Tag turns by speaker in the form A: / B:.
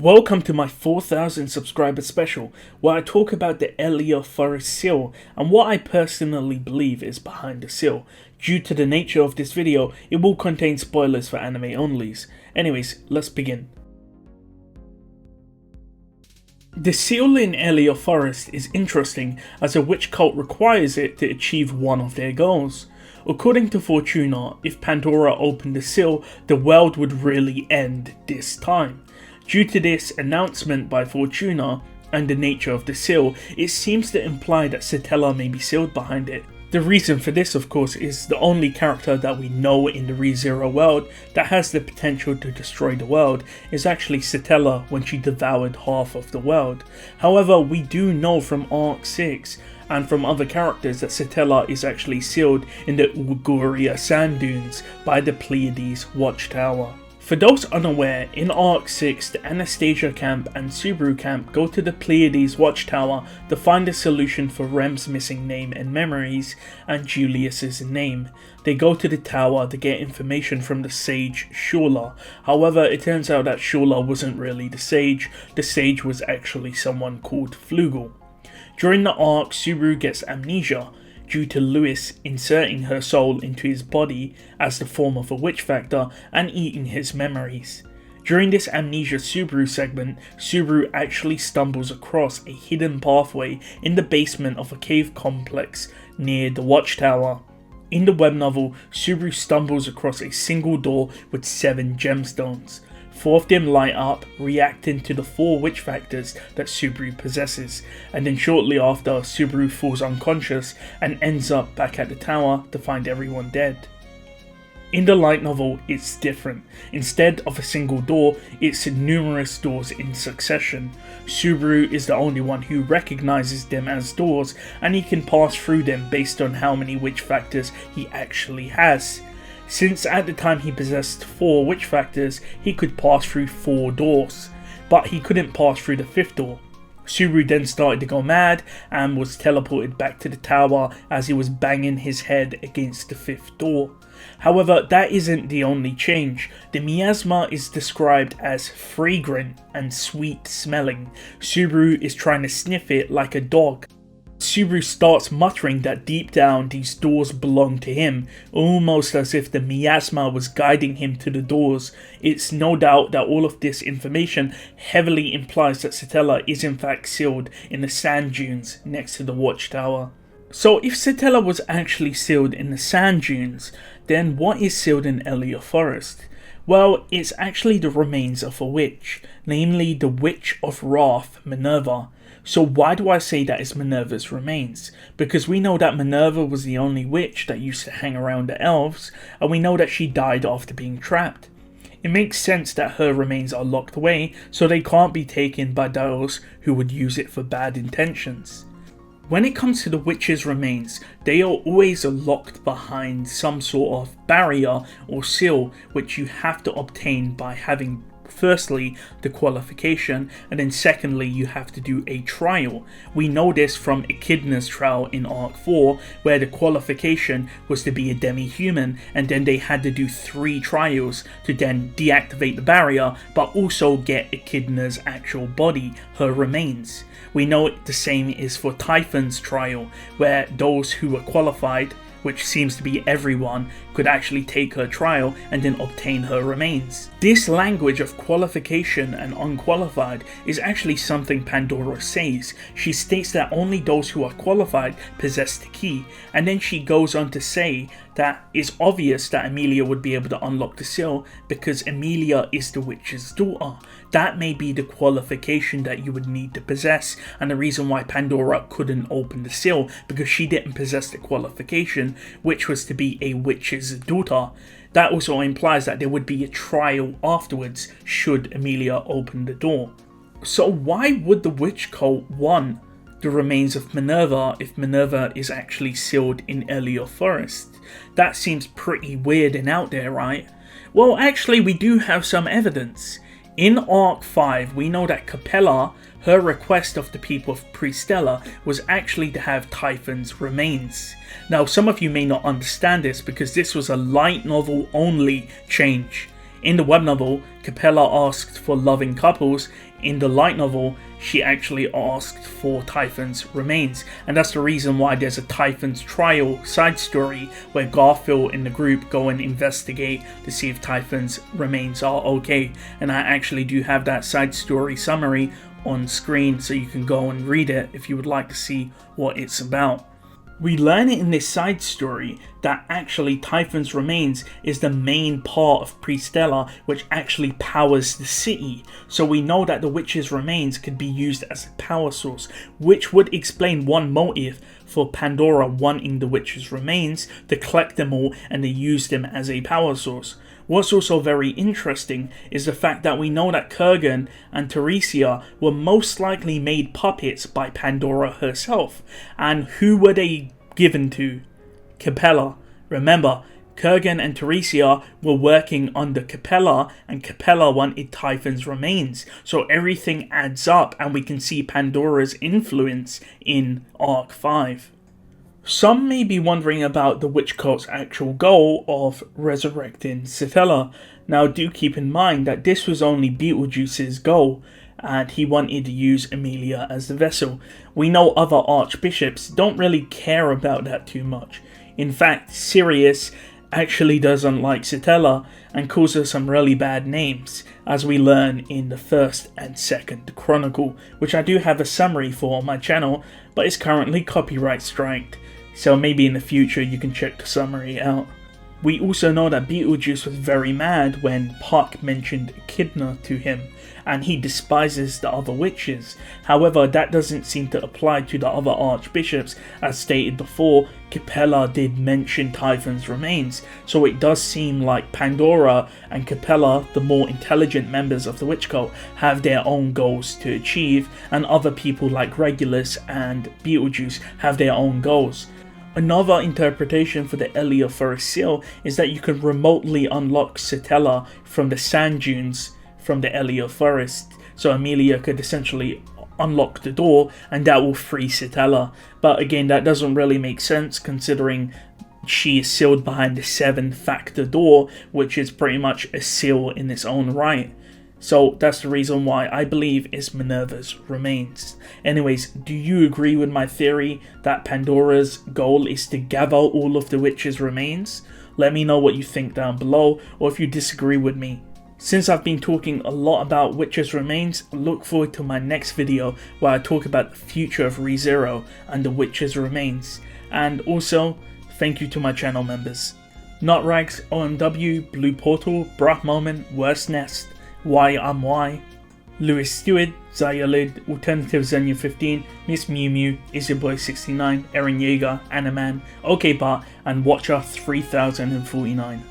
A: Welcome to my 4,000 subscriber special, where I talk about the Elior forest seal and what I personally believe is behind the seal. Due to the nature of this video, it will contain spoilers for anime onlys. Anyways, let's begin. The seal in Elior forest is interesting as a witch cult requires it to achieve one of their goals. According to Fortuna, if Pandora opened the seal, the world would really end this time. Due to this announcement by Fortuna and the nature of the seal, it seems to imply that Satella may be sealed behind it. The reason for this, of course, is the only character that we know in the ReZero world that has the potential to destroy the world is actually Satella when she devoured half of the world. However, we do know from Arc 6 and from other characters that Satella is actually sealed in the Uguria sand dunes by the Pleiades watchtower. For those unaware, in Arc 6, the Anastasia camp and Subaru camp go to the Pleiades watchtower to find a solution for Rem's missing name and memories and Julius's name. They go to the tower to get information from the sage Shula. However, it turns out that Shula wasn't really the sage was actually someone called Flugel. During the arc, Subaru gets amnesia due to Lewis inserting her soul into his body as the form of a witch factor and eating his memories. During this Amnesia Subaru segment, Subaru actually stumbles across a hidden pathway in the basement of a cave complex near the watchtower. In the web novel, Subaru stumbles across a single door with 7 gemstones. 4 of them light up, reacting to the 4 witch factors that Subaru possesses, and then shortly after, Subaru falls unconscious and ends up back at the tower to find everyone dead. In the light novel, it's different. Instead of a single door, it's numerous doors in succession. Subaru is the only one who recognizes them as doors, and he can pass through them based on how many witch factors he actually has. Since at the time he possessed 4 witch factors, he could pass through 4 doors, but he couldn't pass through the 5th door. Subaru then started to go mad and was teleported back to the tower as he was banging his head against the 5th door. However, that isn't the only change. The miasma is described as fragrant and sweet smelling. Subaru is trying to sniff it like a dog. Subaru starts muttering that deep down these doors belong to him, almost as if the miasma was guiding him to the doors. It's no doubt that all of this information heavily implies that Satella is in fact sealed in the sand dunes next to the watchtower. So if Satella was actually sealed in the sand dunes, then what is sealed in Elior forest? Well, it's actually the remains of a witch, namely the Witch of Wrath, Minerva. So why do I say that it's Minerva's remains? Because we know that Minerva was the only witch that used to hang around the elves, and we know that she died after being trapped. It makes sense that her remains are locked away, so they can't be taken by those who would use it for bad intentions. When it comes to the witch's remains, they are always locked behind some sort of barrier or seal which you have to obtain by having firstly the qualification, and then secondly you have to do a trial. We know this from Echidna's trial in Arc 4, where the qualification was to be a demi-human, and then they had to do 3 trials to then deactivate the barrier but also get Echidna's actual body, her remains. We know the same is for Typhon's trial, where those who were qualified, which seems to be everyone, could actually take her trial and then obtain her remains. This language of qualification and unqualified is actually something Pandora says. She states that only those who are qualified possess the key, and then she goes on to say that it's obvious that Emilia would be able to unlock the seal because Emilia is the witch's daughter. That may be the qualification that you would need to possess, and the reason why Pandora couldn't open the seal, because she didn't possess the qualification, which was to be a witch's daughter. That also implies that there would be a trial afterwards should Emilia open the door. So why would the witch cult want the remains of Minerva if Minerva is actually sealed in Elior forest? That seems pretty weird and out there, right? Well, actually we do have some evidence. In Arc 5, we know that Capella, her request of the people of Pristella was actually to have Typhon's remains. Now, some of you may not understand this because this was a light novel only change. In the web novel, Capella asked for loving couples. In the light novel, she actually asked for Typhon's remains, and that's the reason why there's a Typhon's trial side story where Garfiel and the group go and investigate to see if Typhon's remains are okay. And I actually do have that side story summary on screen, so you can go and read it if you would like to see what it's about. We learn in this side story that actually Typhon's remains is the main part of Prestella, which actually powers the city. So we know that the witch's remains could be used as a power source, which would explain one motive for Pandora wanting the witch's remains, to collect them all and to use them as a power source. What's also very interesting is the fact that we know that Kurgan and Teresia were most likely made puppets by Pandora herself. And who were they given to? Capella. Remember, Kurgan and Teresia were working under Capella, and Capella wanted Typhon's remains. So everything adds up, and we can see Pandora's influence in Arc 5. Some may be wondering about the witch cult's actual goal of resurrecting Satella. Now do keep in mind that this was only Betelgeuse's goal, and he wanted to use Emilia as the vessel. We know other archbishops don't really care about that too much. In fact, Sirius actually doesn't like Satella and calls her some really bad names, as we learn in the first and second chronicle, which I do have a summary for on my channel, but it's currently copyright striked. So maybe in the future you can check the summary out. We also know that Betelgeuse was very mad when Puck mentioned Echidna to him, and he despises the other witches. However, that doesn't seem to apply to the other archbishops. As stated before, Capella did mention Typhon's remains, so it does seem like Pandora and Capella, the more intelligent members of the witch cult, have their own goals to achieve, and other people like Regulus and Betelgeuse have their own goals. Another interpretation for the Elior Forest seal is that you can remotely unlock Satella from the sand dunes from the Elior Forest, so Emilia could essentially unlock the door and that will free Satella. But again, that doesn't really make sense considering she is sealed behind the 7-factor door, which is pretty much a seal in its own right. So that's the reason why I believe it's Minerva's remains. Anyways, do you agree with my theory that Pandora's goal is to gather all of the witch's remains? Let me know what you think down below, or if you disagree with me. Since I've been talking a lot about witch's remains, look forward to my next video where I talk about the future of ReZero and the witch's remains. And also, thank you to my channel members. Notrags, OMW, Blue Portal, Bruh Moment, Worst Nest, Why I'm Why, Lewis Stewart, Zayalid, Alternative Xenia 15, Miss Mew Mew, Isyourboy69, Eren Yeager, Animan, OK Bart, and Watcher 3049.